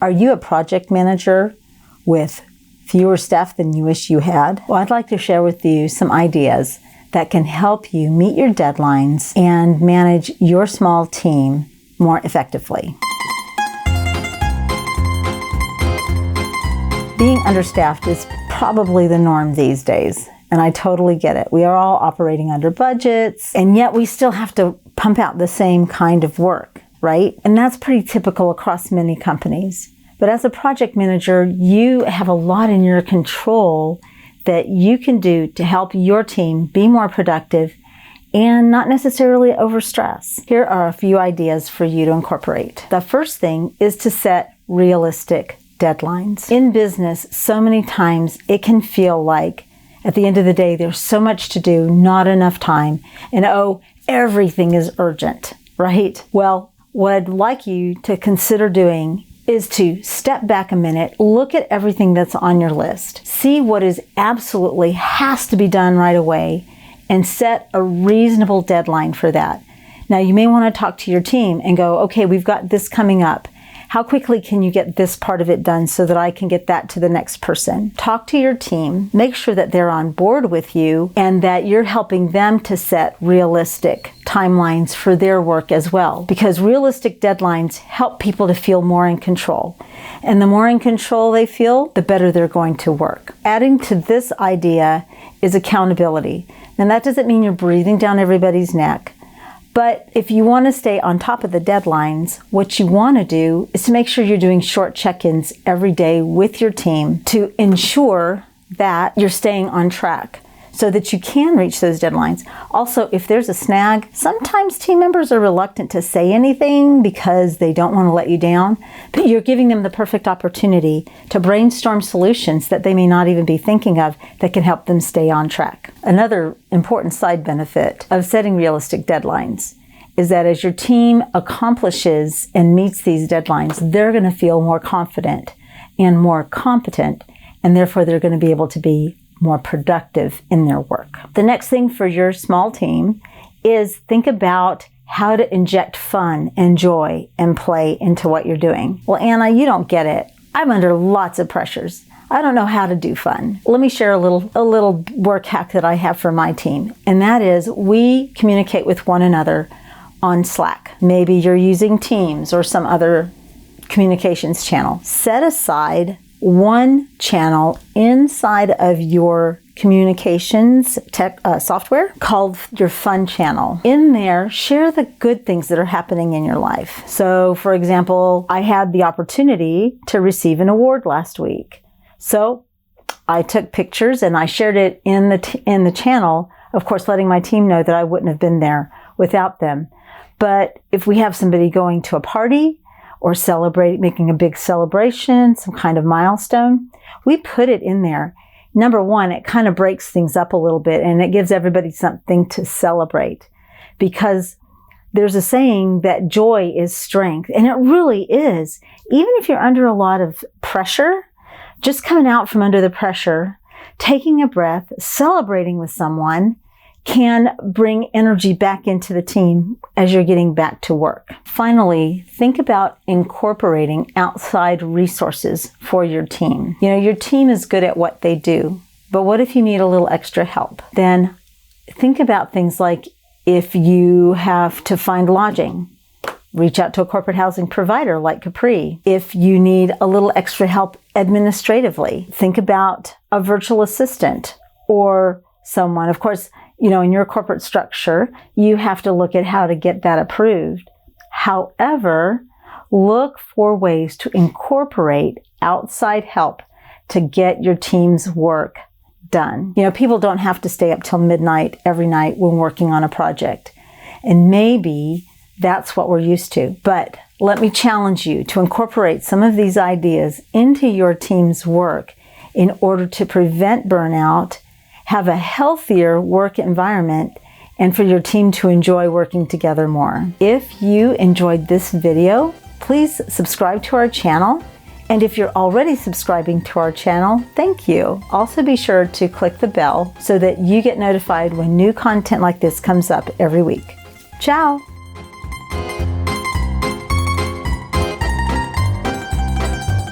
Are you a project manager with fewer staff than you wish you had? Well, I'd like to share with you some ideas that can help you meet your deadlines and manage your small team more effectively. Being understaffed is probably the norm these days, and I totally get it. We are all operating under budgets, and yet we still have to pump out the same kind of work, right? And that's pretty typical across many companies. But as a project manager, you have a lot in your control that you can do to help your team be more productive and not necessarily overstress. Here are a few ideas for you to incorporate. The first thing is to set realistic deadlines. In business, so many times it can feel like at the end of the day, there's so much to do, not enough time, and everything is urgent, right? Well, what I'd like you to consider doing is to step back a minute, look at everything that's on your list, see what is absolutely has to be done right away, and set a reasonable deadline for that. Now, you may want to talk to your team and go, okay, we've got this coming up. How quickly can you get this part of it done so that I can get that to the next person? Talk to your team, make sure that they're on board with you and that you're helping them to set realistic timelines for their work as well. Because realistic deadlines help people to feel more in control. And the more in control they feel, the better they're going to work. Adding to this idea is accountability. And that doesn't mean you're breathing down everybody's neck. But if you want to stay on top of the deadlines, what you want to do is to make sure you're doing short check-ins every day with your team to ensure that you're staying on track so that you can reach those deadlines. Also, if there's a snag, sometimes team members are reluctant to say anything because they don't want to let you down, but you're giving them the perfect opportunity to brainstorm solutions that they may not even be thinking of that can help them stay on track. Another important side benefit of setting realistic deadlines is that as your team accomplishes and meets these deadlines, they're going to feel more confident and more competent, and therefore they're going to be able to be more productive in their work. The next thing for your small team is think about how to inject fun and joy and play into what you're doing. Well, Anna, you don't get it. I'm under lots of pressures. I don't know how to do fun. Let me share a little work hack that I have for my team, and that is we communicate with one another on Slack. Maybe you're using Teams or some other communications channel. Set aside one channel inside of your communications software called your fun channel. In there, share the good things that are happening in your life. So, for example, I had the opportunity to receive an award last week. So I took pictures and I shared it in the channel, of course, letting my team know that I wouldn't have been there without them. But if we have somebody going to a party or making a big celebration, some kind of milestone, we put it in there. Number one, it kind of breaks things up a little bit and it gives everybody something to celebrate, because there's a saying that joy is strength, and it really is. Even if you're under a lot of pressure, just coming out from under the pressure, taking a breath, celebrating with someone can bring energy back into the team as you're getting back to work. Finally, think about incorporating outside resources for your team. You know, your team is good at what they do, but what if you need a little extra help? Then think about things like if you have to find lodging, reach out to a corporate housing provider like Capri. If you need a little extra help administratively, think about a virtual assistant or someone. Of course, you know, in your corporate structure, you have to look at how to get that approved. However, look for ways to incorporate outside help to get your team's work done. You know, people don't have to stay up till midnight every night when working on a project. And maybe that's what we're used to. But let me challenge you to incorporate some of these ideas into your team's work in order to prevent burnout, have a healthier work environment, and for your team to enjoy working together more. If you enjoyed this video, please subscribe to our channel. And if you're already subscribing to our channel, thank you. Also be sure to click the bell so that you get notified when new content like this comes up every week. Ciao!